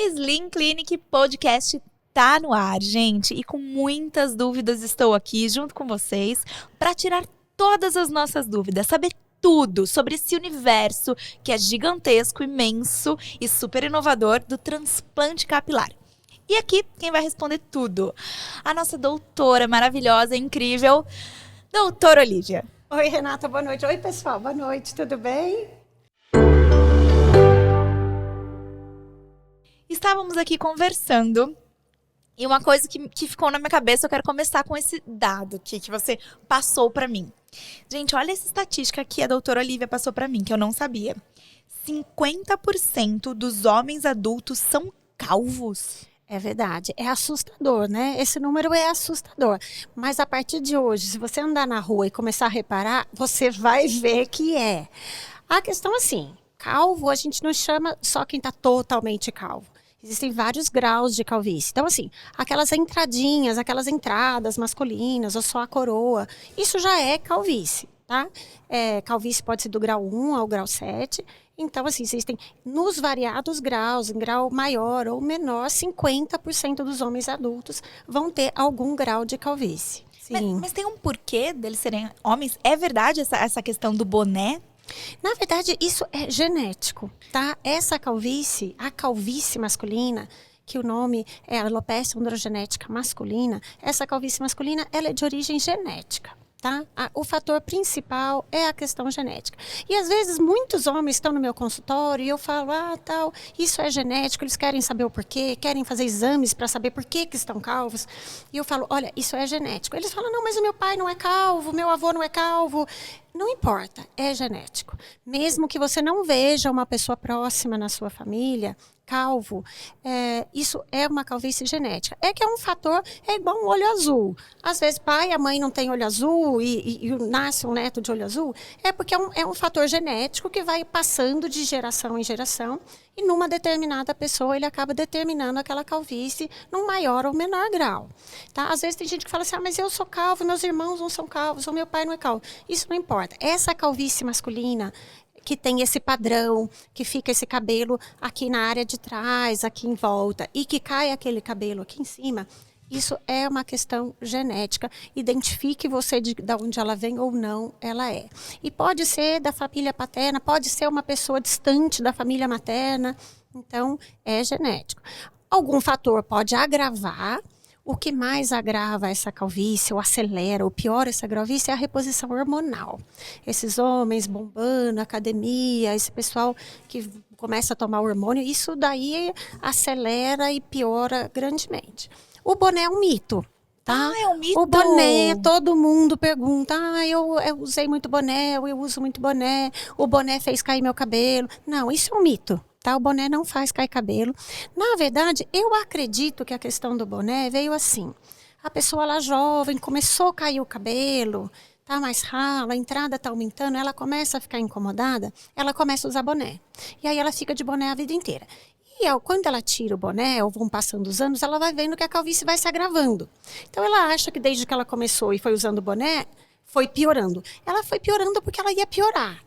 Slim Clinic Podcast tá no ar, gente, e com muitas dúvidas estou aqui junto com vocês para tirar todas as nossas dúvidas, saber tudo sobre esse universo que é gigantesco, imenso e super inovador do transplante capilar. E aqui, quem vai responder tudo? A nossa doutora maravilhosa, incrível, doutora Olivia. Oi, Renata, boa noite. Oi, pessoal, boa noite, tudo bem? Estávamos aqui conversando e uma coisa que ficou na minha cabeça, eu quero começar com esse dado aqui que você passou pra mim. Gente, olha essa estatística que a doutora Olivia passou pra mim, que eu não sabia. 50% dos homens adultos são calvos. É verdade, é assustador, né? Esse número é assustador. Mas a partir de hoje, se você andar na rua e começar a reparar, você vai ver que é. A questão é assim, calvo a gente não chama só quem está totalmente calvo. Existem vários graus de calvície. Então, assim, aquelas entradinhas, aquelas entradas masculinas, ou só a coroa, isso já é calvície, tá? Calvície pode ser do grau 1 ao grau 7. Então, assim, existem nos variados graus, em grau maior ou menor, 50% dos homens adultos vão ter algum grau de calvície. Sim. Mas tem um porquê deles serem homens? É verdade essa questão do boné? Na verdade, isso é genético, tá? Essa calvície, a calvície masculina, que o nome é alopecia androgenética masculina, essa calvície masculina, ela é de origem genética. Tá? O fator principal é a questão genética. E às vezes muitos homens estão no meu consultório e eu falo, tal, isso é genético, eles querem saber o porquê, querem fazer exames para saber por que estão calvos. E eu falo, olha, isso é genético. Eles falam, não, mas o meu pai não é calvo, meu avô não é calvo. Não importa, é genético. Mesmo que você não veja uma pessoa próxima na sua família calvo, isso é uma calvície genética. É que é um fator, é igual um olho azul. Às vezes pai e a mãe não tem olho azul e nasce um neto de olho azul, é porque é um fator genético que vai passando de geração em geração e numa determinada pessoa ele acaba determinando aquela calvície num maior ou menor grau. Tá? Às vezes tem gente que fala assim, mas eu sou calvo, meus irmãos não são calvos, ou meu pai não é calvo. Isso não importa. Essa calvície masculina que tem esse padrão, que fica esse cabelo aqui na área de trás, aqui em volta, e que cai aquele cabelo aqui em cima, isso é uma questão genética. Identifique você de onde ela vem ou não, ela é. E pode ser da família paterna, pode ser uma pessoa distante da família materna, então é genético. Algum fator pode agravar. O que mais agrava essa calvície, ou acelera, ou piora essa calvície, é a reposição hormonal. Esses homens bombando, academia, esse pessoal que começa a tomar hormônio, isso daí acelera e piora grandemente. O boné é um mito. Tá? É um mito. O boné, todo mundo pergunta, eu usei muito boné, eu uso muito boné, o boné fez cair meu cabelo. Não, isso é um mito. Tá? O boné não faz cair cabelo. Na verdade, eu acredito que a questão do boné veio assim. A pessoa lá jovem começou a cair o cabelo, tá mais ralo, a entrada está aumentando, ela começa a ficar incomodada, ela começa a usar boné. E aí ela fica de boné a vida inteira. E quando ela tira o boné, ou vão passando os anos, ela vai vendo que a calvície vai se agravando. Então ela acha que desde que ela começou e foi usando o boné, foi piorando. Ela foi piorando porque ela ia piorar.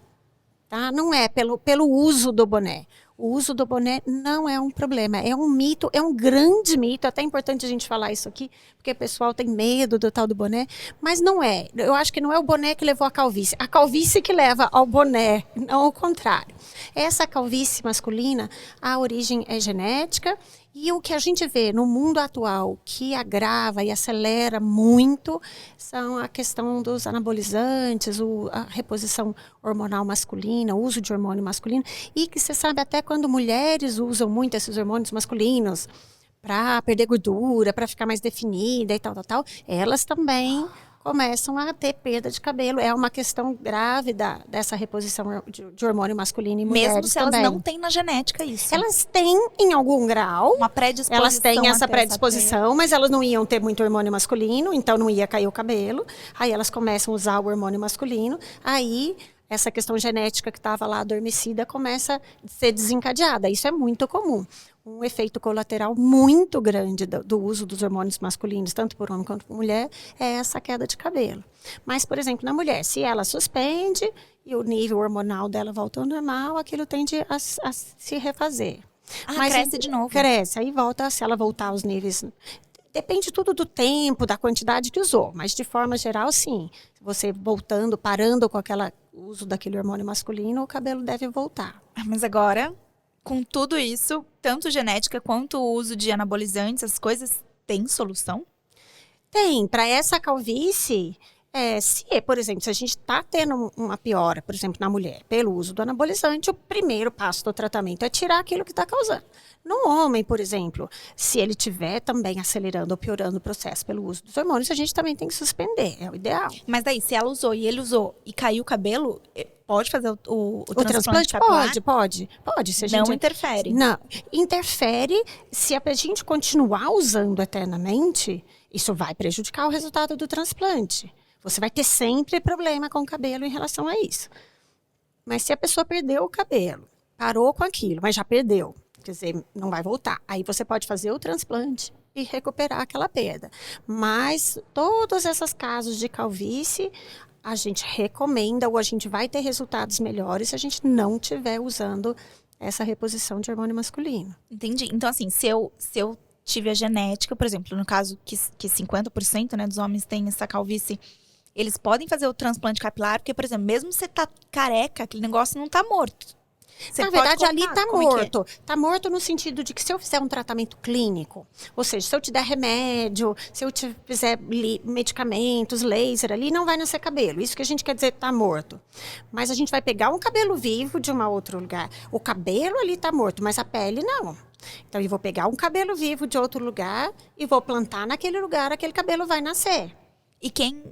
Tá? Não é pelo uso do boné. O uso do boné não é um problema, é um mito, é um grande mito, é até importante a gente falar isso aqui, porque o pessoal tem medo do tal do boné, mas não é. Eu acho que não é o boné que levou à calvície, a calvície que leva ao boné, não ao contrário. Essa calvície masculina, a origem é genética, e o que a gente vê no mundo atual que agrava e acelera muito são a questão dos anabolizantes, a reposição hormonal masculina, o uso de hormônio masculino, e que você sabe até quando mulheres usam muito esses hormônios masculinos para perder gordura, para ficar mais definida e tal, elas também começam a ter perda de cabelo. É uma questão grave dessa reposição de hormônio masculino em mulheres mesmo se também. Elas não têm na genética isso. Elas têm em algum grau. Uma predisposição. Elas têm essa predisposição, mas elas não iam ter muito hormônio masculino, então não ia cair o cabelo. Aí elas começam a usar o hormônio masculino, aí essa questão genética que estava lá adormecida começa a ser desencadeada. Isso é muito comum. Um efeito colateral muito grande do uso dos hormônios masculinos, tanto por homem quanto por mulher, é essa queda de cabelo. Mas, por exemplo, na mulher, se ela suspende e o nível hormonal dela volta ao normal, aquilo tende a se refazer. Mas cresce de novo. Cresce, aí volta, se ela voltar aos níveis... Depende tudo do tempo, da quantidade que usou, mas de forma geral, sim. Você voltando, parando com o uso daquele hormônio masculino, o cabelo deve voltar. Mas agora, com tudo isso, tanto genética quanto o uso de anabolizantes, essas coisas, tem solução? Tem, para essa calvície, por exemplo, se a gente está tendo uma piora, por exemplo, na mulher, pelo uso do anabolizante, o primeiro passo do tratamento é tirar aquilo que está causando. No homem, por exemplo, se ele estiver também acelerando ou piorando o processo pelo uso dos hormônios, a gente também tem que suspender, é o ideal. Mas daí, se ela usou e ele usou e caiu o cabelo, pode fazer o transplante capilar? Pode. Se a gente... Não interfere? Não, interfere se a gente continuar usando eternamente, isso vai prejudicar o resultado do transplante. Você vai ter sempre problema com o cabelo em relação a isso. Mas se a pessoa perdeu o cabelo, parou com aquilo, mas já perdeu, quer dizer, não vai voltar. Aí você pode fazer o transplante e recuperar aquela perda. Mas todos esses casos de calvície, a gente recomenda ou a gente vai ter resultados melhores se a gente não estiver usando essa reposição de hormônio masculino. Entendi. Então, assim, se eu tive a genética, por exemplo, no caso que 50%, né, dos homens têm essa calvície, eles podem fazer o transplante capilar, porque, por exemplo, mesmo você tá careca, aquele negócio não tá morto. Você Na verdade, ali tá morto. Tá morto no sentido de que se eu fizer um tratamento clínico, ou seja, se eu te der remédio, se eu te fizer medicamentos, laser ali, não vai nascer cabelo. Isso que a gente quer dizer tá morto. Mas a gente vai pegar um cabelo vivo de um outro lugar. O cabelo ali tá morto, mas a pele não. Então, eu vou pegar um cabelo vivo de outro lugar e vou plantar naquele lugar, aquele cabelo vai nascer. E quem...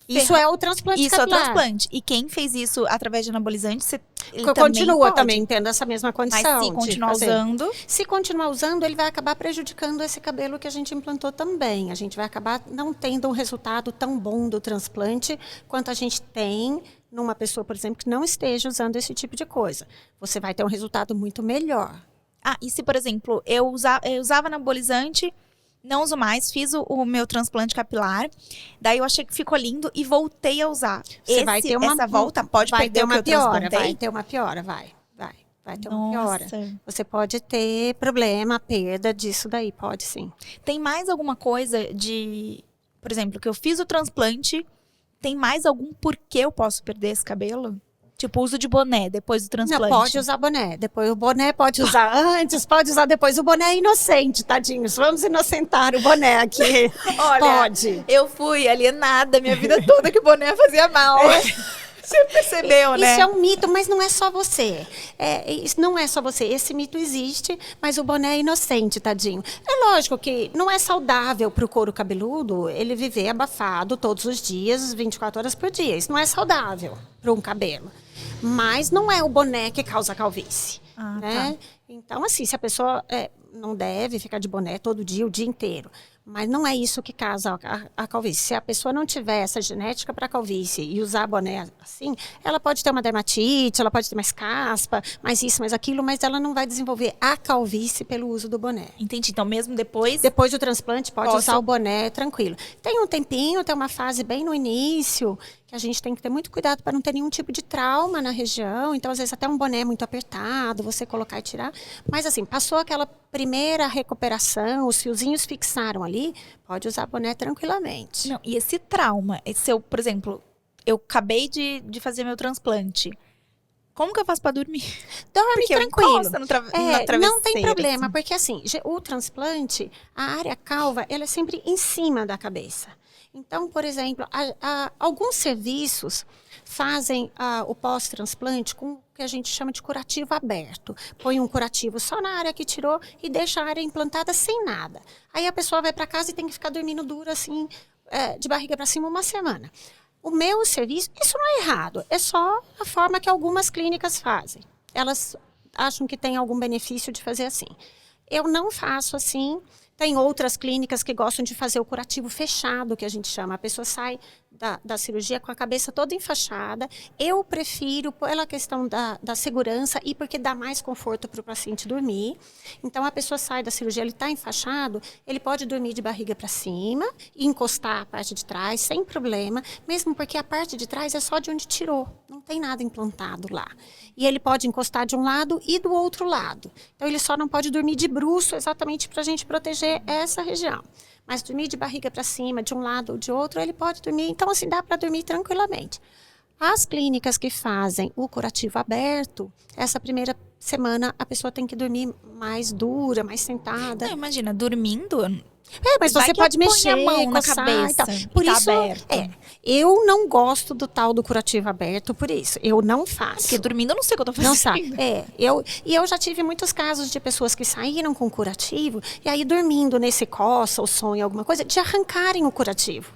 Isso é o transplante capilar. Isso é o transplante. E quem fez isso através de anabolizante, ele continua pode. também tendo essa mesma condição. Mas se continuar usando... Se continuar usando, ele vai acabar prejudicando esse cabelo que a gente implantou também. A gente vai acabar não tendo um resultado tão bom do transplante quanto a gente tem numa pessoa, por exemplo, que não esteja usando esse tipo de coisa. Você vai ter um resultado muito melhor. E se, por exemplo, eu usava anabolizante... Não uso mais, fiz o meu transplante capilar. Daí eu achei que ficou lindo e voltei a usar. Essa volta pode perder o que eu transplantei? Vai ter uma piora, vai ter uma piora. Você pode ter problema, perda disso daí, pode sim. Tem mais alguma coisa de... Por exemplo, que eu fiz o transplante, tem mais algum porquê eu posso perder esse cabelo? Tipo, uso de boné depois do transplante. Não, pode usar boné. Depois o boné pode usar antes, pode usar depois. O boné é inocente, tadinhos. Vamos inocentar o boné aqui. Olha, pode. Eu fui alienada minha vida toda que o boné fazia mal. Você percebeu, né? Isso é um mito, mas não é só você. Isso não é só você. Esse mito existe, mas o boné é inocente, tadinho. É lógico que não é saudável para o couro cabeludo ele viver abafado todos os dias, 24 horas por dia. Isso não é saudável para um cabelo. Mas não é o boné que causa calvície, né? Tá. Então, assim, se a pessoa não deve ficar de boné todo dia, o dia inteiro. Mas não é isso que causa a calvície. Se a pessoa não tiver essa genética para calvície e usar boné assim, ela pode ter uma dermatite, ela pode ter mais caspa, mais isso, mais aquilo, mas ela não vai desenvolver a calvície pelo uso do boné. Entendi. Então, mesmo depois... Depois do transplante, pode usar o boné tranquilo. Tem um tempinho, tem uma fase bem no início, que a gente tem que ter muito cuidado para não ter nenhum tipo de trauma na região. Então, às vezes, até um boné muito apertado, você colocar e tirar. Mas, assim, passou aquela primeira recuperação, os fiozinhos fixaram ali, pode usar boné tranquilamente. Não, e esse trauma, se eu, por exemplo, eu acabei de fazer meu transplante, como que eu faço para dormir? Dorme tranquilo. Na travesseira, não tem problema, assim. porque assim, o transplante, a área calva, ela é sempre em cima da cabeça. Então, por exemplo, alguns serviços fazem o pós-transplante com o que a gente chama de curativo aberto. Põe um curativo só na área que tirou e deixa a área implantada sem nada. Aí a pessoa vai para casa e tem que ficar dormindo duro assim, de barriga para cima uma semana. O meu serviço, isso não é errado, é só a forma que algumas clínicas fazem. Elas acham que tem algum benefício de fazer assim. Eu não faço assim. Tem outras clínicas que gostam de fazer o curativo fechado, que a gente chama. A pessoa sai da cirurgia com a cabeça toda enfaixada. Eu prefiro pela questão da segurança e porque dá mais conforto para o paciente dormir. Então, a pessoa sai da cirurgia, ele está enfaixado, ele pode dormir de barriga para cima e encostar a parte de trás sem problema, mesmo porque a parte de trás é só de onde tirou, não tem nada implantado lá. E ele pode encostar de um lado e do outro lado. Então, ele só não pode dormir de bruço exatamente para a gente proteger essa região. Mas dormir de barriga para cima, de um lado ou de outro, ele pode dormir. Então, assim, dá para dormir tranquilamente. As clínicas que fazem o curativo aberto, essa primeira semana a pessoa tem que dormir mais dura, mais sentada. Não, imagina, dormindo... Mas você pode mexer, a mão na coçar cabeça e tal. Por tá isso, aberto. Eu não gosto do tal do curativo aberto, por isso. Eu não faço. Porque dormindo eu não sei o que eu tô fazendo. Não sabe. Eu já tive muitos casos de pessoas que saíram com curativo e aí dormindo nesse coça ou sonho, alguma coisa, de arrancarem o curativo.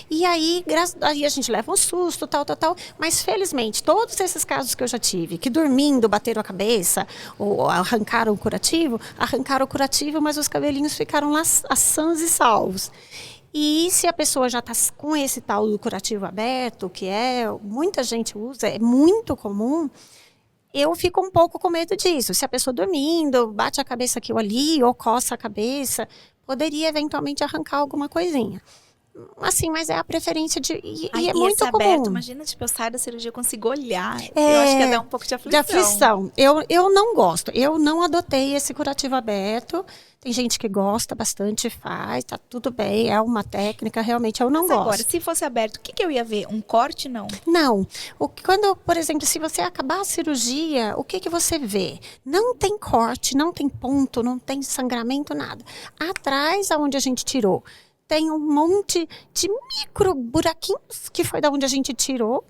E aí a gente leva um susto, tal. Mas felizmente, todos esses casos que eu já tive, que dormindo bateram a cabeça ou arrancaram o curativo, mas os cabelinhos ficaram lá sãos e salvos. E se a pessoa já está com esse tal do curativo aberto, que muita gente usa, é muito comum, eu fico um pouco com medo disso. Se a pessoa dormindo, bate a cabeça aqui ou ali, ou coça a cabeça, poderia eventualmente arrancar alguma coisinha. Assim, mas é a preferência e é muito comum. Aberto, imagina, tipo, eu saio da cirurgia, eu consigo olhar. Eu acho que ia dar um pouco de aflição. De aflição. Eu não gosto. Eu não adotei esse curativo aberto. Tem gente que gosta bastante, faz, tá tudo bem, é uma técnica, realmente eu não gosto. Agora, se fosse aberto, o que eu ia ver? Um corte, não? Não. Quando, por exemplo, se você acabar a cirurgia, o que você vê? Não tem corte, não tem ponto, não tem sangramento, nada. Atrás, aonde a gente tirou, tem um monte de micro buraquinhos que foi da onde a gente tirou.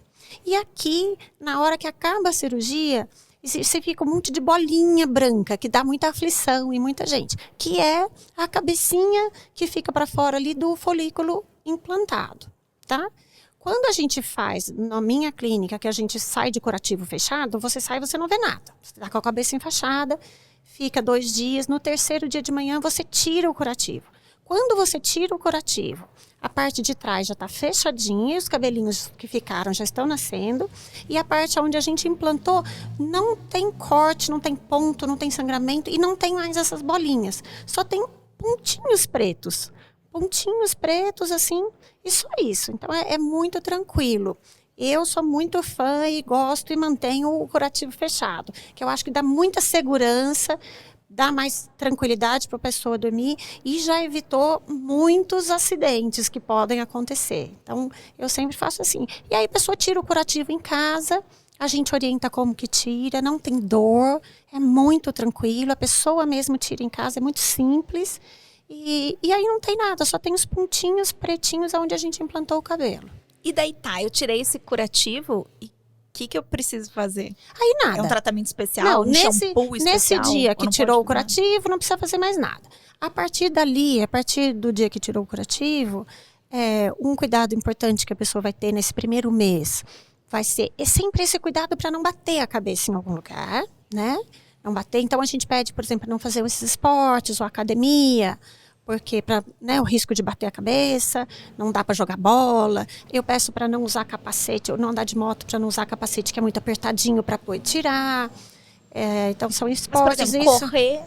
E aqui, na hora que acaba a cirurgia, você fica um monte de bolinha branca, que dá muita aflição em muita gente. Que é a cabecinha que fica para fora ali do folículo implantado, tá? Quando a gente faz, na minha clínica, que a gente sai de curativo fechado, você sai e você não vê nada. Você tá com a cabeça enfaixada, fica 2 dias, no 3º dia de manhã você tira o curativo. Quando você tira o curativo, a parte de trás já está fechadinha, os cabelinhos que ficaram já estão nascendo, e a parte onde a gente implantou não tem corte, não tem ponto, não tem sangramento e não tem mais essas bolinhas. Só tem pontinhos pretos assim, e só isso. Então é muito tranquilo. Eu sou muito fã e gosto e mantenho o curativo fechado, que eu acho que dá muita segurança, dá mais tranquilidade para a pessoa dormir e já evitou muitos acidentes que podem acontecer. Então, eu sempre faço assim. E aí a pessoa tira o curativo em casa, a gente orienta como que tira, não tem dor, é muito tranquilo, a pessoa mesmo tira em casa, é muito simples. E aí não tem nada, só tem os pontinhos pretinhos onde a gente implantou o cabelo. E daí eu tirei esse curativo e o que eu preciso fazer? Aí nada. É um tratamento especial? Não, shampoo especial? Nesse dia que tirou o curativo, não precisa fazer mais nada. A partir do dia que tirou o curativo, um cuidado importante que a pessoa vai ter nesse primeiro mês vai ser sempre esse cuidado para não bater a cabeça em algum lugar, né? Não bater. Então, a gente pede, por exemplo, não fazer esses esportes ou academia, porque o risco de bater a cabeça, não dá para jogar bola. Eu peço para não usar capacete, ou não andar de moto para não usar capacete, que é muito apertadinho para poder tirar. Então, são esportes. Mas, por exemplo,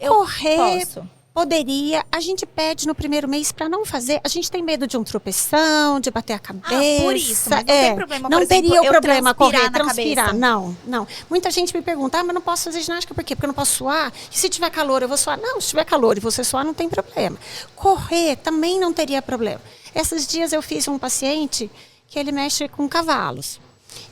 correr, posso. Poderia. A gente pede no primeiro mês para não fazer. A gente tem medo de um tropeção, de bater a cabeça. Por isso, mas não tem problema, não teria o problema transpirar transpirar. Não. Muita gente me pergunta, mas não posso fazer ginástica por quê? Porque eu não posso suar? E se tiver calor, eu vou suar? Não, se tiver calor e você suar, não tem problema. Correr também não teria problema. Esses dias eu fiz um paciente que ele mexe com cavalos.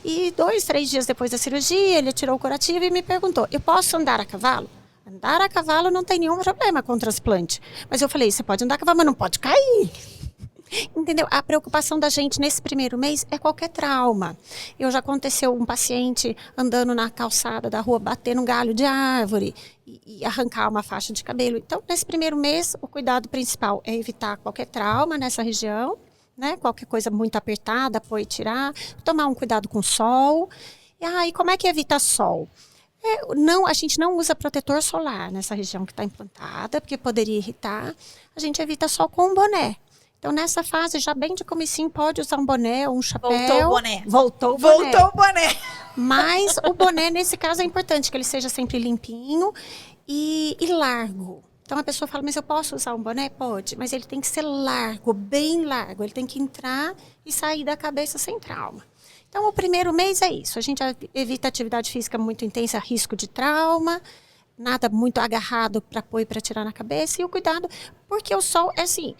E 2, 3 dias depois da cirurgia, ele tirou o curativo e me perguntou, eu posso andar a cavalo? Andar a cavalo não tem nenhum problema com o transplante. Mas eu falei, você pode andar a cavalo, mas não pode cair. Entendeu? A preocupação da gente nesse primeiro mês é qualquer trauma. Já aconteceu um paciente andando na calçada da rua, bater num galho de árvore e arrancar uma faixa de cabelo. Então, nesse primeiro mês, o cuidado principal é evitar qualquer trauma nessa região, né? Qualquer coisa muito apertada, pôr e tirar. Tomar um cuidado com sol. E como é que evita sol? A gente não usa protetor solar nessa região que está implantada, porque poderia irritar. A gente evita só com um boné. Então, nessa fase, já bem de comecinho, pode usar um boné ou um chapéu. Voltou o boné. Voltou o boné. Voltou o boné. Mas o boné, nesse caso, é importante que ele seja sempre limpinho e largo. Então, a pessoa fala, mas eu posso usar um boné? Pode, mas ele tem que ser largo, bem largo. Ele tem que entrar e sair da cabeça sem trauma. Então, o primeiro mês é isso. A gente evita atividade física muito intensa, risco de trauma, nada muito agarrado para pôr e para tirar na cabeça. E o cuidado, porque o sol é assim,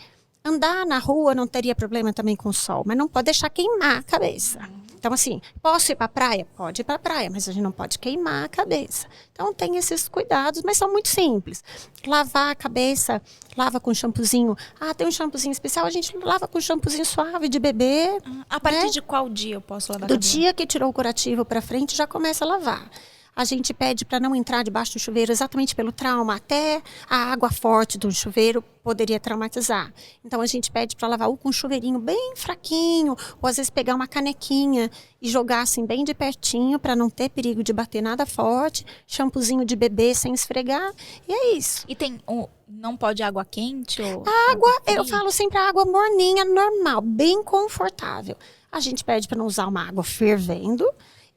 andar na rua não teria problema também com o sol, mas não pode deixar queimar a cabeça. Então, assim, posso ir para a praia? Pode ir para a praia, mas a gente não pode queimar a cabeça. Então, tem esses cuidados, mas são muito simples. Lavar a cabeça, lava com shampoozinho. Ah, tem um shampoozinho especial, a gente lava com shampoozinho suave de bebê. A partir de qual dia eu posso lavar a Do cabeça? dia que tirou o curativo para frente, já começa a lavar. A gente pede para não entrar debaixo do chuveiro exatamente pelo trauma. Até a água forte do chuveiro poderia traumatizar. Então, a gente pede para lavar ou com um chuveirinho bem fraquinho, ou às vezes pegar uma canequinha e jogar assim bem de pertinho para não ter perigo de bater nada forte. Shampoozinho de bebê sem esfregar. E é isso. E tem não pode água quente? Ou Água, fria? eu falo sempre água morninha, normal, bem confortável. A gente pede para não usar uma água fervendo.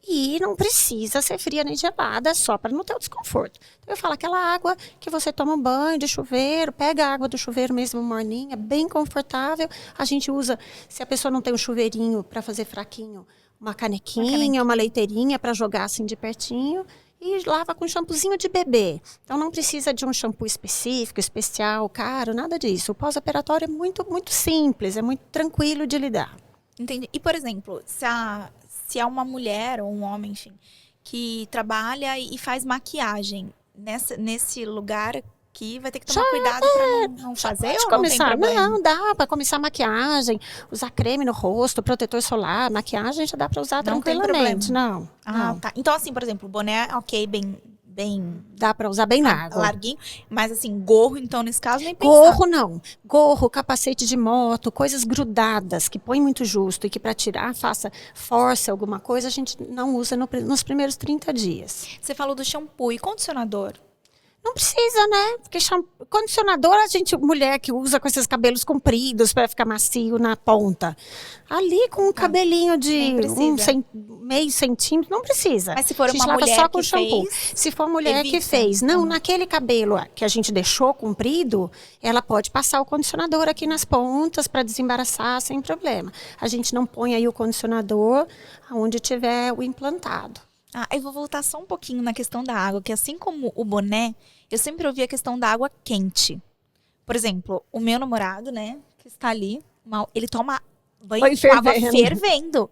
E não precisa ser fria nem gelada, só para não ter o desconforto. Então, eu falo aquela água que você toma um banho de chuveiro, pega a água do chuveiro mesmo morninha, bem confortável. A gente usa, se a pessoa não tem um chuveirinho para fazer fraquinho, uma canequinha, uma leiteirinha para jogar assim de pertinho. E lava com shampoozinho de bebê. Então, não precisa de um shampoo específico, especial, caro, nada disso. O pós-operatório é muito, muito simples, é muito tranquilo de lidar. Entendi. E, por exemplo, se é uma mulher ou um homem, enfim, que trabalha e faz maquiagem nesse lugar aqui, vai ter que tomar cuidado para não fazer Pode ou começar. não tem problema? Não, dá para começar maquiagem, usar creme no rosto, protetor solar, maquiagem já dá para usar Não tem tranquilamente. problema. Não, Ah, não. tá. Então, assim, por exemplo, o boné, ok, bem Dá para usar bem largo. larguinho, mas assim, gorro, então, nesse caso, nem pensar. Gorro não. Gorro, capacete de moto, coisas grudadas, que põe muito justo e que para tirar, força alguma coisa, a gente não usa nos primeiros 30 dias. Você falou do shampoo e condicionador. Não precisa, né? Porque condicionador, a gente, mulher que usa com esses cabelos compridos para ficar macio na ponta. Ali com um cabelinho de Nem precisa. meio centímetro, não precisa. Mas se for A gente uma lava mulher só com que shampoo. fez, Se for mulher que evita. fez. Não, naquele cabelo que a gente deixou comprido, ela pode passar o condicionador aqui nas pontas para desembaraçar sem problema. A gente não põe aí o condicionador onde tiver o implantado. Ah, eu vou voltar só um pouquinho na questão da água, que assim como o boné, eu sempre ouvi a questão da água quente. Por exemplo, o meu namorado, né, que está ali, ele toma banho com água fervendo.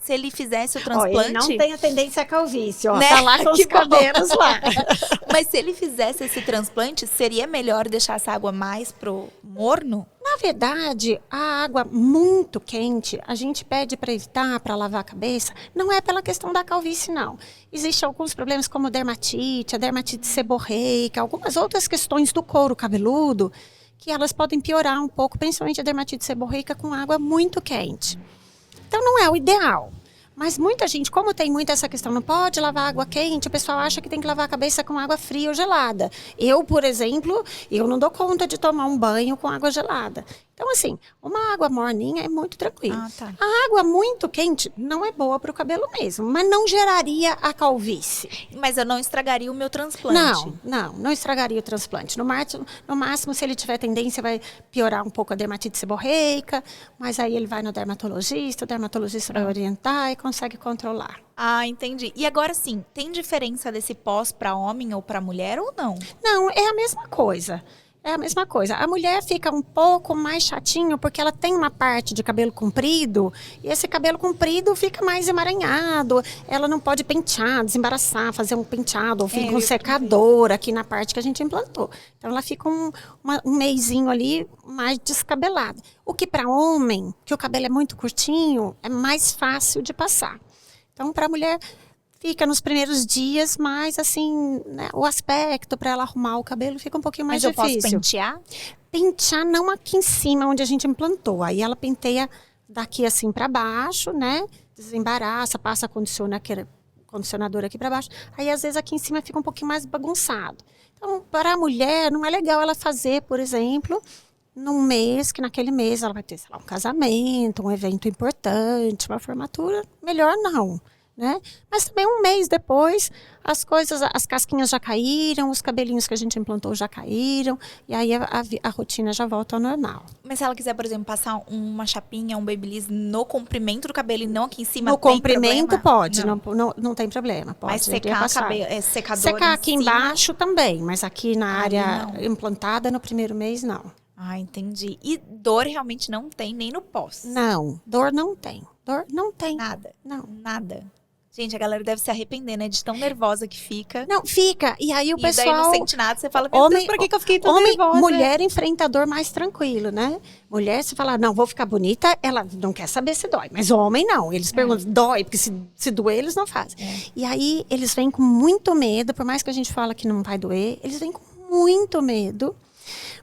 Se ele fizesse o transplante... Ele não tem a tendência à calvície, ó. Né? Tá lá com os Que bom. cabelos lá. Mas se ele fizesse esse transplante, seria melhor deixar essa água mais pro morno? Na verdade, a água muito quente, a gente pede para evitar, para lavar a cabeça, não é pela questão da calvície, não. Existem alguns problemas como dermatite, a dermatite seborreica, algumas outras questões do couro cabeludo, que elas podem piorar um pouco, principalmente a dermatite seborreica com água muito quente. Então, não é o ideal. Mas muita gente, como tem muito essa questão, não pode lavar água quente, o pessoal acha que tem que lavar a cabeça com água fria ou gelada. Eu, por exemplo, eu não dou conta de tomar um banho com água gelada. Então, assim, uma água morninha é muito tranquilo. Ah, tá. A água muito quente não é boa para o cabelo mesmo, mas não geraria a calvície. Mas eu não estragaria o meu transplante. Não estragaria o transplante. No máximo, se ele tiver tendência, vai piorar um pouco a dermatite seborreica, mas aí ele vai no dermatologista, o dermatologista vai orientar e consegue controlar. Ah, entendi. E agora sim, tem diferença desse pós para homem ou para mulher ou não? Não, é a mesma coisa. É a mesma coisa. A mulher fica um pouco mais chatinho porque ela tem uma parte de cabelo comprido e esse cabelo comprido fica mais emaranhado. Ela não pode pentear, desembaraçar, fazer um penteado ou fica um secador aqui na parte que a gente implantou. Então ela fica um meizinho ali mais descabelada. O que para homem, que o cabelo é muito curtinho, é mais fácil de passar. Então para a mulher fica nos primeiros dias, mas assim, né, o aspecto para ela arrumar o cabelo fica um pouquinho mais difícil. Mas eu posso pentear? Pentear não aqui em cima, onde a gente implantou. Aí ela penteia daqui assim para baixo, né? Desembaraça, passa condicionador aqui para baixo. Aí às vezes aqui em cima fica um pouquinho mais bagunçado. Então, para a mulher, não é legal ela fazer, por exemplo, num mês, que naquele mês ela vai ter, sei lá, um casamento, um evento importante, uma formatura, melhor não, né? Mas também um mês depois, as casquinhas já caíram, os cabelinhos que a gente implantou já caíram, e aí a rotina já volta ao normal. Mas se ela quiser, por exemplo, passar uma chapinha, um babyliss no comprimento do cabelo e não aqui em cima, No tem comprimento problema? pode, não tem problema. Pode. Mas secar cabelo, secador Secar em aqui cima? embaixo também, mas aqui na Ali área não. implantada no primeiro mês, não. Ah, entendi. E dor realmente não tem nem no pós? Não, dor não tem. Dor não tem. Nada? Não. Nada. Gente, a galera deve se arrepender, né? De tão nervosa que fica. Não, fica. E aí o E pessoal... daí não sente nada, você fala, meu Deus, por que eu fiquei tão nervosa? Mulher enfrenta a dor mais tranquilo, né? Mulher, se falar, não, vou ficar bonita, ela não quer saber se dói. Mas homem, não. Eles perguntam, dói? Porque se doer, eles não fazem. E aí, eles vêm com muito medo, por mais que a gente fala que não vai doer, eles vêm com muito medo.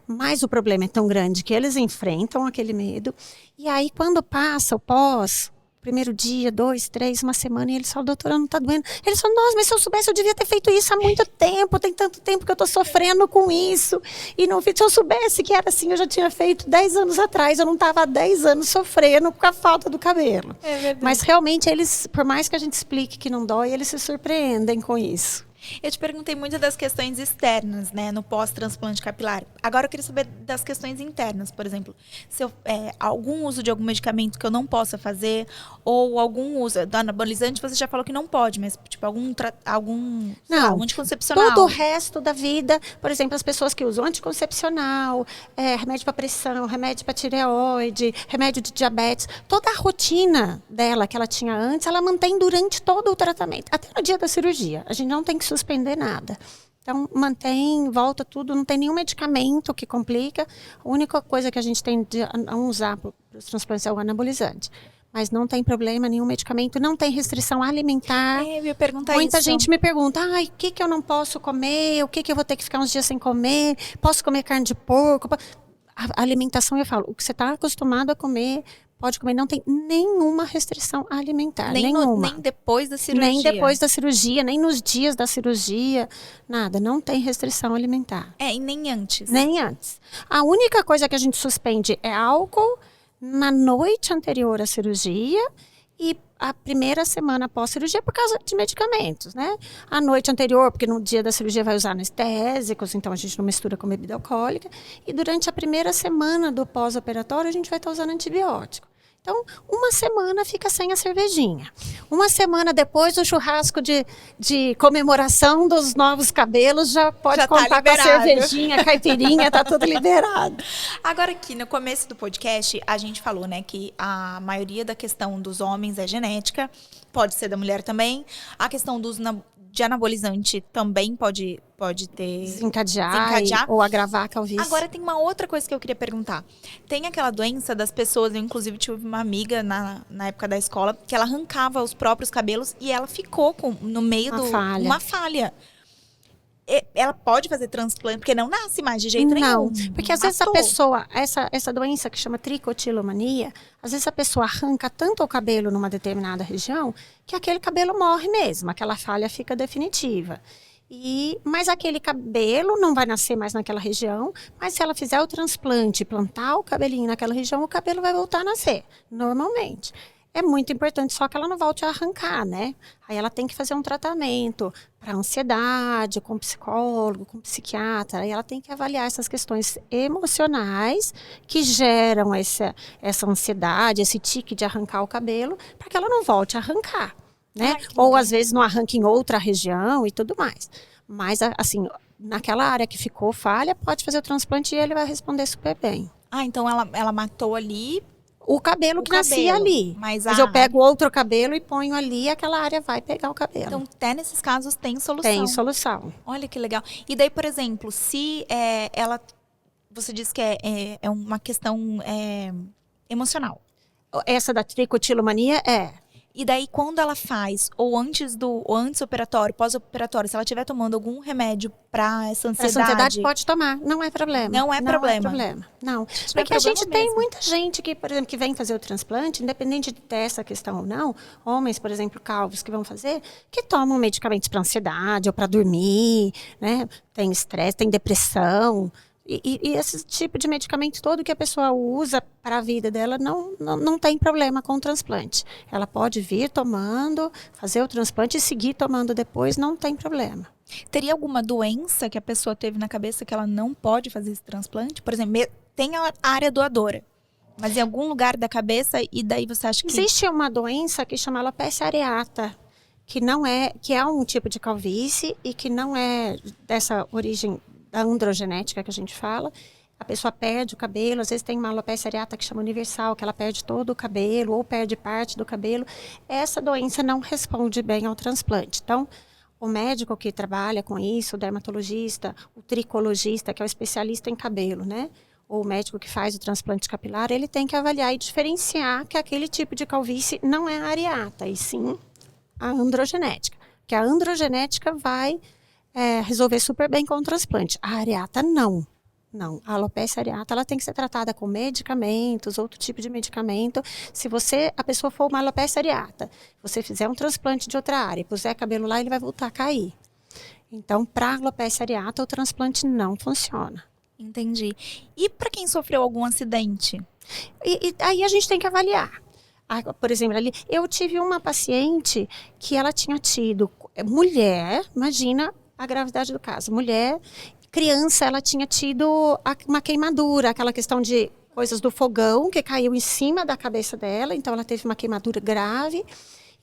Mas o problema é tão grande que eles enfrentam aquele medo. E aí, quando passa o pós... Primeiro dia, 2, 3, uma semana, e eles falam, doutora, não tá doendo. Eles falam, nossa, mas se eu soubesse, eu devia ter feito isso há muito tempo. Tem tanto tempo que eu tô sofrendo com isso. E não, se eu soubesse que era assim, eu já tinha feito 10 anos atrás. Eu não tava há 10 anos sofrendo com a falta do cabelo. É verdade. Mas realmente, eles, por mais que a gente explique que não dói, eles se surpreendem com isso. Eu te perguntei muito das questões externas, né, no pós-transplante capilar. Agora eu queria saber das questões internas, por exemplo. Se eu, algum uso de algum medicamento que eu não possa fazer, ou algum uso do anabolizante, você já falou que não pode, mas tipo algum sei lá, um anticoncepcional. Todo o resto da vida, por exemplo, as pessoas que usam anticoncepcional, remédio para pressão, remédio para tireoide, remédio de diabetes, toda a rotina dela que ela tinha antes, ela mantém durante todo o tratamento, até no dia da cirurgia. A gente não tem que suspender nada. Então, mantém, volta tudo, não tem nenhum medicamento que complica. A única coisa que a gente tem de usar para os transplantes é o anabolizante. Mas não tem problema, nenhum medicamento, não tem restrição alimentar. Eu ia perguntar Muita isso. gente me pergunta, o que eu não posso comer? O que eu vou ter que ficar uns dias sem comer? Posso comer carne de porco? A alimentação, eu falo, o que você está acostumado a comer, pode comer, não tem nenhuma restrição alimentar, nenhuma. Nem depois da cirurgia. Nem depois da cirurgia, nem nos dias da cirurgia, nada, não tem restrição alimentar. E nem antes. Nem antes. A única coisa que a gente suspende é álcool na noite anterior à cirurgia e a primeira semana após cirurgia por causa de medicamentos, né? A noite anterior, porque no dia da cirurgia vai usar anestésicos, então a gente não mistura com bebida alcoólica. E durante a primeira semana do pós-operatório, a gente vai estar usando antibiótico. Então, uma semana fica sem a cervejinha. Uma semana depois, o churrasco de comemoração dos novos cabelos já pode contar com a cervejinha, a caipirinha, tá tudo liberado. Agora aqui, no começo do podcast, a gente falou, né, que a maioria da questão dos homens é genética, pode ser da mulher também. A questão do uso de anabolizante também pode ter... Desencadear ou agravar a calvície. Agora tem uma outra coisa que eu queria perguntar. Tem aquela doença das pessoas, eu inclusive tive uma amiga na época da escola, que ela arrancava os próprios cabelos e ela ficou no meio uma falha. Ela pode fazer transplante, porque não nasce mais de jeito nenhum. Não, porque às vezes a pessoa, essa doença que chama tricotilomania, às vezes a pessoa arranca tanto o cabelo numa determinada região, que aquele cabelo morre mesmo, aquela falha fica definitiva. Mas aquele cabelo não vai nascer mais naquela região, mas se ela fizer o transplante, plantar o cabelinho naquela região, o cabelo vai voltar a nascer, normalmente. É muito importante só que ela não volte a arrancar, né? Aí ela tem que fazer um tratamento para ansiedade, com psicólogo, com psiquiatra. Aí ela tem que avaliar essas questões emocionais que geram essa ansiedade, esse tique de arrancar o cabelo, para que ela não volte a arrancar, né? Ou às vezes não arranca em outra região e tudo mais. Mas, assim, naquela área que ficou falha, pode fazer o transplante e ele vai responder super bem. Então ela matou ali... O cabelo que nascia ali. Mas eu pego outro cabelo e ponho ali, aquela área vai pegar o cabelo. Então, até nesses casos tem solução. Tem solução. Olha que legal. E daí, por exemplo, se ela... Você disse que é uma questão emocional. Essa da tricotilomania E daí, quando ela faz, ou antes operatório, pós-operatório, se ela estiver tomando algum remédio para essa ansiedade... Essa ansiedade pode tomar, não é problema. Não é problema. Não. Porque a gente tem muita gente que, por exemplo, que vem fazer o transplante, independente de ter essa questão ou não, homens, por exemplo, calvos que vão fazer, que tomam medicamentos para ansiedade ou para dormir, né? Tem estresse, tem depressão. E esse tipo de medicamento todo que a pessoa usa para a vida dela não tem problema com o transplante. Ela pode vir tomando, fazer o transplante e seguir tomando depois, não tem problema. Teria alguma doença que a pessoa teve na cabeça que ela não pode fazer esse transplante? Por exemplo, tem a área doadora, mas em algum lugar da cabeça, e daí você acha que... Existe uma doença que chama alopecia areata, que é um tipo de calvície e que não é dessa origem da androgenética que a gente fala. A pessoa perde o cabelo, às vezes tem uma alopecia areata que chama universal, que ela perde todo o cabelo ou perde parte do cabelo. Essa doença não responde bem ao transplante. Então, o médico que trabalha com isso, o dermatologista, o tricologista, que é o especialista em cabelo, né? Ou o médico que faz o transplante capilar, ele tem que avaliar e diferenciar que aquele tipo de calvície não é a areata, e sim a androgenética. Que a androgenética vai resolver super bem com o transplante. A areata não. Não, a alopecia areata ela tem que ser tratada com medicamentos, outro tipo de medicamento. Se a pessoa for uma alopecia areata, você fizer um transplante de outra área, puser cabelo lá, ele vai voltar a cair. Então, para a alopecia areata, o transplante não funciona. Entendi. E para quem sofreu algum acidente? E aí a gente tem que avaliar. Por exemplo, ali, eu tive uma paciente que ela tinha tido, mulher, imagina a gravidade do caso, mulher, criança, ela tinha tido uma queimadura, aquela questão de coisas do fogão que caiu em cima da cabeça dela, então ela teve uma queimadura grave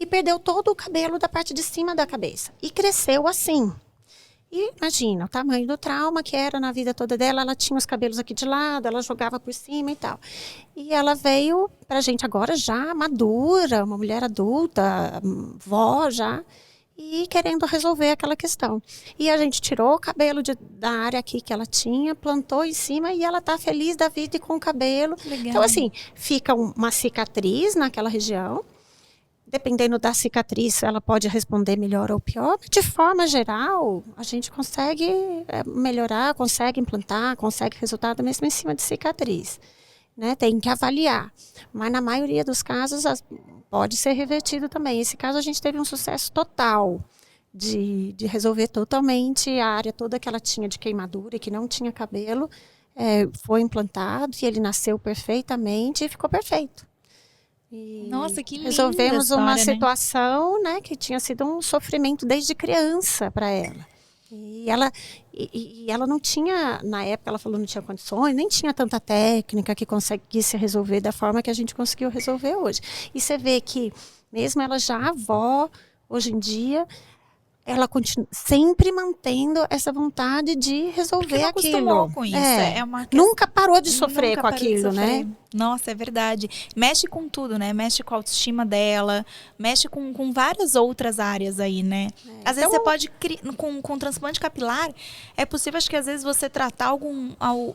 e perdeu todo o cabelo da parte de cima da cabeça e cresceu assim. E imagina o tamanho do trauma que era na vida toda dela, ela tinha os cabelos aqui de lado, ela jogava por cima e tal. E ela veio pra gente agora já madura, uma mulher adulta, vó já, e querendo resolver aquela questão. E a gente tirou o cabelo da área aqui que ela tinha, plantou em cima e ela tá feliz da vida e com o cabelo. Legal. Então assim, fica uma cicatriz naquela região. Dependendo da cicatriz, ela pode responder melhor ou pior. Mas de forma geral, a gente consegue melhorar, consegue implantar, consegue resultado mesmo em cima de cicatriz. Né? Tem que avaliar. Mas na maioria dos casos, pode ser revertido também. Esse caso, a gente teve um sucesso total de resolver totalmente a área toda que ela tinha de queimadura e que não tinha cabelo. Foi implantado e ele nasceu perfeitamente e ficou perfeito. E nossa, que linda resolvemos história, uma né? situação, né, que tinha sido um sofrimento desde criança para ela. E ela não tinha, na época ela falou não tinha condições, nem tinha tanta técnica que conseguisse resolver da forma que a gente conseguiu resolver hoje. E você vê que mesmo ela já avó, hoje em dia, ela continua sempre mantendo essa vontade de resolver Porque não aquilo. acostumou com isso. É uma questão... Nunca parou de sofrer Nunca com parou de aquilo, sofrer. né? Nossa, é verdade. Mexe com tudo, né? Mexe com a autoestima dela, mexe com várias outras áreas aí, né? Às vezes você pode, com transplante capilar, é possível, acho que às vezes você tratar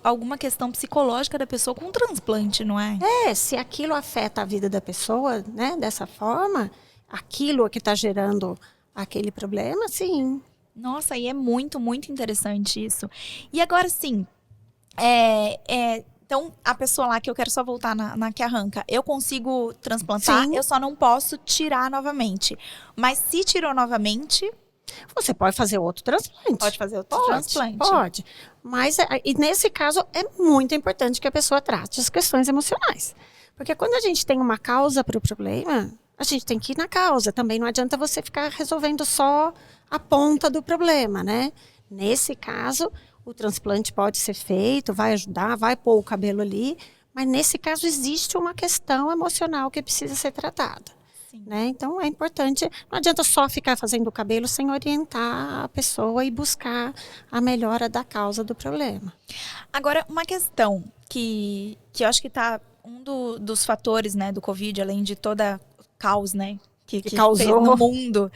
alguma questão psicológica da pessoa com um transplante, não é? Se aquilo afeta a vida da pessoa, né, dessa forma, aquilo que está gerando aquele problema, sim. Nossa, e é muito, muito interessante isso. E agora, sim, então, a pessoa lá que eu quero só voltar na que arranca, eu consigo transplantar, Sim. eu só não posso tirar novamente. Mas se tirou novamente... Você pode fazer outro transplante. Pode fazer outro transplante. Pode. Mas, e nesse caso, é muito importante que a pessoa trate as questões emocionais. Porque quando a gente tem uma causa para o problema, a gente tem que ir na causa. Também não adianta você ficar resolvendo só a ponta do problema, né? Nesse caso, o transplante pode ser feito, vai ajudar, vai pôr o cabelo ali. Mas nesse caso, existe uma questão emocional que precisa ser tratada. Né? Então, é importante, não adianta só ficar fazendo o cabelo sem orientar a pessoa e buscar a melhora da causa do problema. Agora, uma questão que eu acho que está dos fatores, né, do Covid, além de toda caos, né, que causou fez no mundo,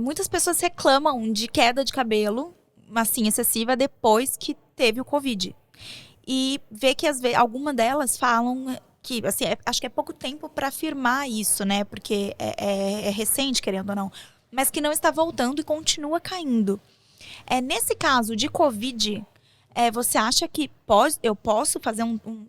muitas pessoas reclamam de queda de cabelo, assim, excessiva depois que teve o Covid. E vê que algumas delas falam que, assim, acho que é pouco tempo para afirmar isso, né? Porque é recente, querendo ou não. Mas que não está voltando e continua caindo. Nesse caso de Covid, você acha que eu posso fazer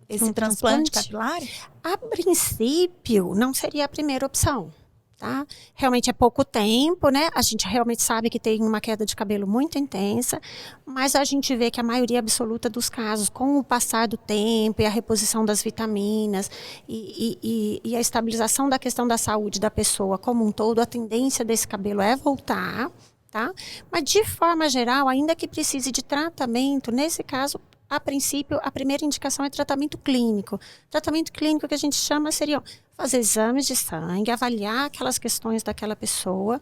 esse transplante capilar? A princípio, não seria a primeira opção. Tá? Realmente é pouco tempo, né? A gente realmente sabe que tem uma queda de cabelo muito intensa, mas a gente vê que a maioria absoluta dos casos, com o passar do tempo e a reposição das vitaminas e a estabilização da questão da saúde da pessoa como um todo, a tendência desse cabelo é voltar, tá? Mas de forma geral, ainda que precise de tratamento, nesse caso, a princípio, a primeira indicação é tratamento clínico. Tratamento clínico que a gente chama seria fazer exames de sangue, avaliar aquelas questões daquela pessoa,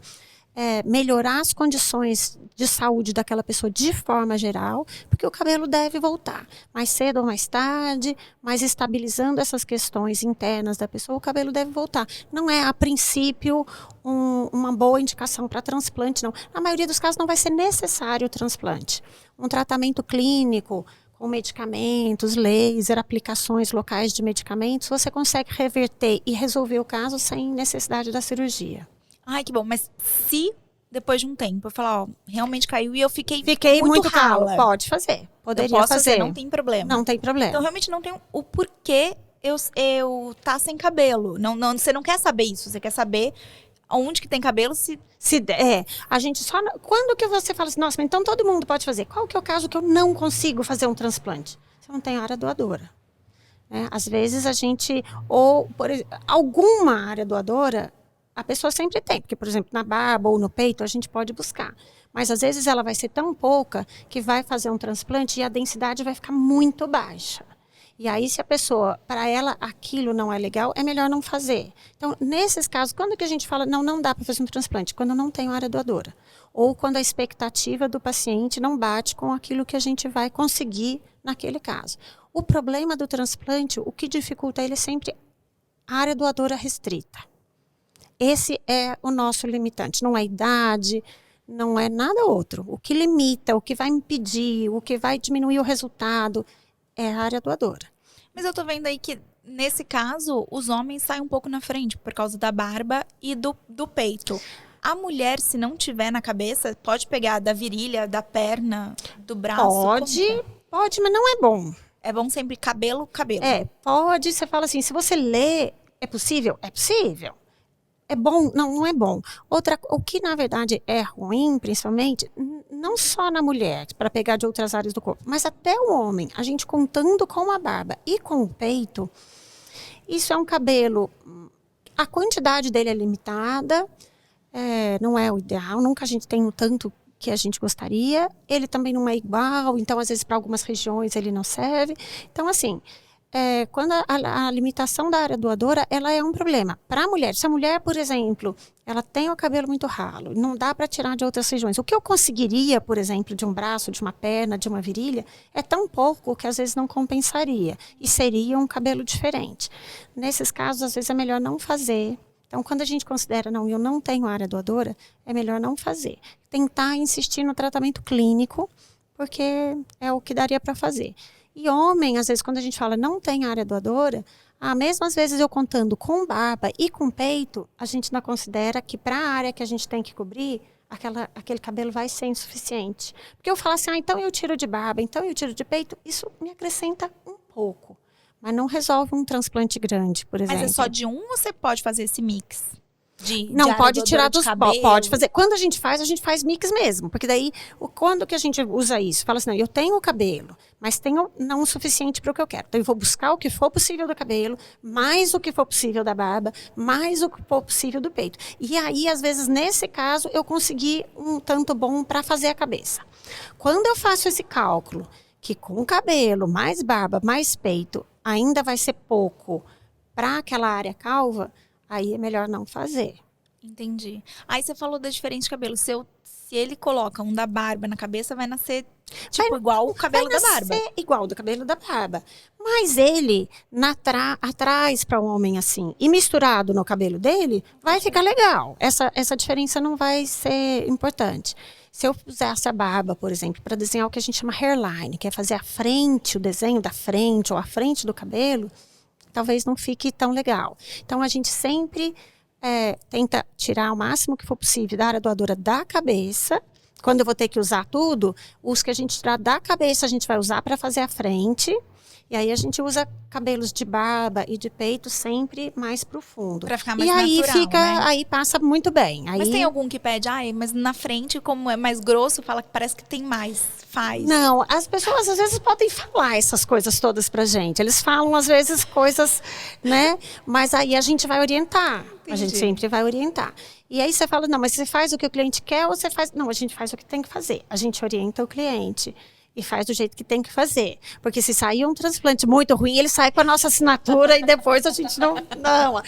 melhorar as condições de saúde daquela pessoa de forma geral, porque o cabelo deve voltar. Mais cedo ou mais tarde, mas estabilizando essas questões internas da pessoa, o cabelo deve voltar. Não é, a princípio, uma boa indicação para transplante, não. Na maioria dos casos não vai ser necessário o transplante. Um tratamento clínico, com medicamentos, laser, aplicações locais de medicamentos, você consegue reverter e resolver o caso sem necessidade da cirurgia. Ai, que bom. Mas se depois de um tempo eu falar, ó, realmente caiu e eu fiquei muito rala. Pode fazer. Poderia eu posso fazer. Não tem problema. Não tem problema. Então realmente não tem o porquê eu tá sem cabelo. Não, você não quer saber isso. Você quer saber onde que tem cabelo a gente só... Quando que você fala assim, nossa, mas então todo mundo pode fazer. Qual que é o caso que eu não consigo fazer um transplante? Você não tem área doadora. Às vezes a gente... Ou, por exemplo, alguma área doadora, a pessoa sempre tem. Porque, por exemplo, na barba ou no peito, a gente pode buscar. Mas, às vezes, ela vai ser tão pouca que vai fazer um transplante e a densidade vai ficar muito baixa. E aí, se a pessoa, para ela, aquilo não é legal, é melhor não fazer. Então, nesses casos, quando que a gente fala, não dá para fazer um transplante? Quando não tem área doadora. Ou quando a expectativa do paciente não bate com aquilo que a gente vai conseguir naquele caso. O problema do transplante, o que dificulta ele é sempre a área doadora restrita. Esse é o nosso limitante. Não é idade, não é nada outro. O que limita, o que vai impedir, o que vai diminuir o resultado é a área doadora. Mas eu tô vendo aí que, nesse caso, os homens saem um pouco na frente por causa da barba e do peito. A mulher, se não tiver na cabeça, pode pegar da virilha, da perna, do braço? Pode, mas não é bom. É bom sempre cabelo. Pode. Você fala assim, se você lê, é possível? É possível. É bom? Não é bom. O que, na verdade, é ruim, principalmente, não só na mulher, para pegar de outras áreas do corpo, mas até o homem. A gente contando com a barba e com o peito, isso é um cabelo... A quantidade dele é limitada, não é o ideal, nunca a gente tem o tanto que a gente gostaria. Ele também não é igual, então, às vezes, para algumas regiões ele não serve. Então, assim... quando a limitação da área doadora, ela é um problema. Para a mulher, se a mulher, por exemplo, ela tem o cabelo muito ralo, não dá para tirar de outras regiões. O que eu conseguiria, por exemplo, de um braço, de uma perna, de uma virilha, é tão pouco que às vezes não compensaria. E seria um cabelo diferente. Nesses casos, às vezes é melhor não fazer. Então, quando a gente considera, eu não tenho área doadora, é melhor não fazer. Tentar insistir no tratamento clínico, porque é o que daria para fazer. E homem, às vezes, quando a gente fala não tem área doadora, mesmo às vezes eu contando com barba e com peito, a gente não considera que para a área que a gente tem que cobrir, aquele cabelo vai ser insuficiente. Porque eu falo assim, então eu tiro de barba, então eu tiro de peito, isso me acrescenta um pouco. Mas não resolve um transplante grande, por exemplo. Mas é só de um ou você pode fazer esse mix? Não, pode tirar dos... Pode fazer. Quando a gente faz mix mesmo. Porque daí, quando que a gente usa isso? Fala assim, eu tenho o cabelo, mas tenho não o suficiente para o que eu quero. Então, eu vou buscar o que for possível do cabelo, mais o que for possível da barba, mais o que for possível do peito. E aí, às vezes, nesse caso, eu consegui um tanto bom para fazer a cabeça. Quando eu faço esse cálculo, que com cabelo, mais barba, mais peito, ainda vai ser pouco para aquela área calva, aí é melhor não fazer. Entendi. Aí você falou da diferença de cabelo. Se ele coloca um da barba na cabeça, vai nascer igual o cabelo da barba. Vai nascer igual do cabelo da barba. Mas ele, atrás para um homem assim, e misturado no cabelo dele, vai ficar legal. Essa diferença não vai ser importante. Se eu usasse a barba, por exemplo, para desenhar o que a gente chama hairline, que é fazer a frente, o desenho da frente ou a frente do cabelo, talvez não fique tão legal. Então, a gente sempre tenta tirar o máximo que for possível da área doadora da cabeça. Quando eu vou ter que usar tudo, os que a gente tirar da cabeça, a gente vai usar para fazer a frente. E aí a gente usa cabelos de barba e de peito sempre mais profundo. Pra ficar mais e aí natural, né? aí passa muito bem. Aí, Mas tem algum que pede, mas na frente, como é mais grosso, fala que parece que tem mais, faz. Não, as pessoas às vezes podem falar essas coisas todas pra gente. Eles falam às vezes coisas, né? Mas aí a gente vai orientar. A gente sempre vai orientar. E aí você fala, não, mas você faz o que o cliente quer ou você faz... Não, a gente faz o que tem que fazer. A gente orienta o cliente. E faz do jeito que tem que fazer. Porque se sair um transplante muito ruim, ele sai com a nossa assinatura e depois a gente não... Não,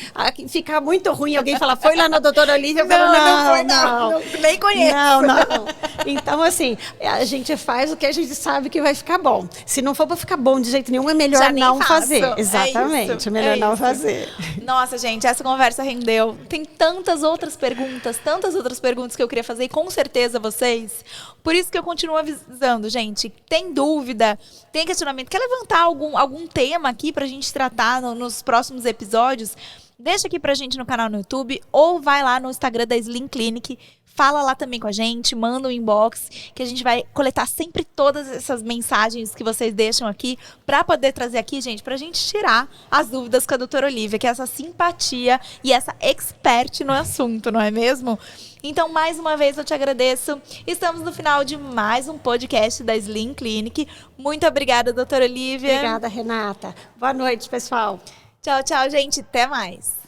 fica muito ruim. Alguém fala, foi lá na doutora Olivia? Eu falo, não. Nem conheço. Não. Então, assim, a gente faz o que a gente sabe que vai ficar bom. Se não for para ficar bom de jeito nenhum, é melhor Já não fazer. faço. Exatamente, é melhor não fazer. Nossa, gente, essa conversa rendeu. Tem tantas outras perguntas que eu queria fazer e com certeza vocês. Por isso que eu continuo avisando, gente. Tem dúvida, tem questionamento, quer levantar algum tema aqui pra gente tratar nos próximos episódios? Deixa aqui pra gente no canal no YouTube ou vai lá no Instagram da Slim Clinic. Fala lá também com a gente, manda um inbox, que a gente vai coletar sempre todas essas mensagens que vocês deixam aqui para poder trazer aqui, gente, pra gente tirar as dúvidas com a doutora Olivia, que é essa simpatia e essa expert no assunto, não é mesmo? Então, mais uma vez, eu te agradeço. Estamos no final de mais um podcast da Slim Clinic. Muito obrigada, doutora Olivia. Obrigada, Renata. Boa noite, pessoal. Tchau, tchau, gente. Até mais.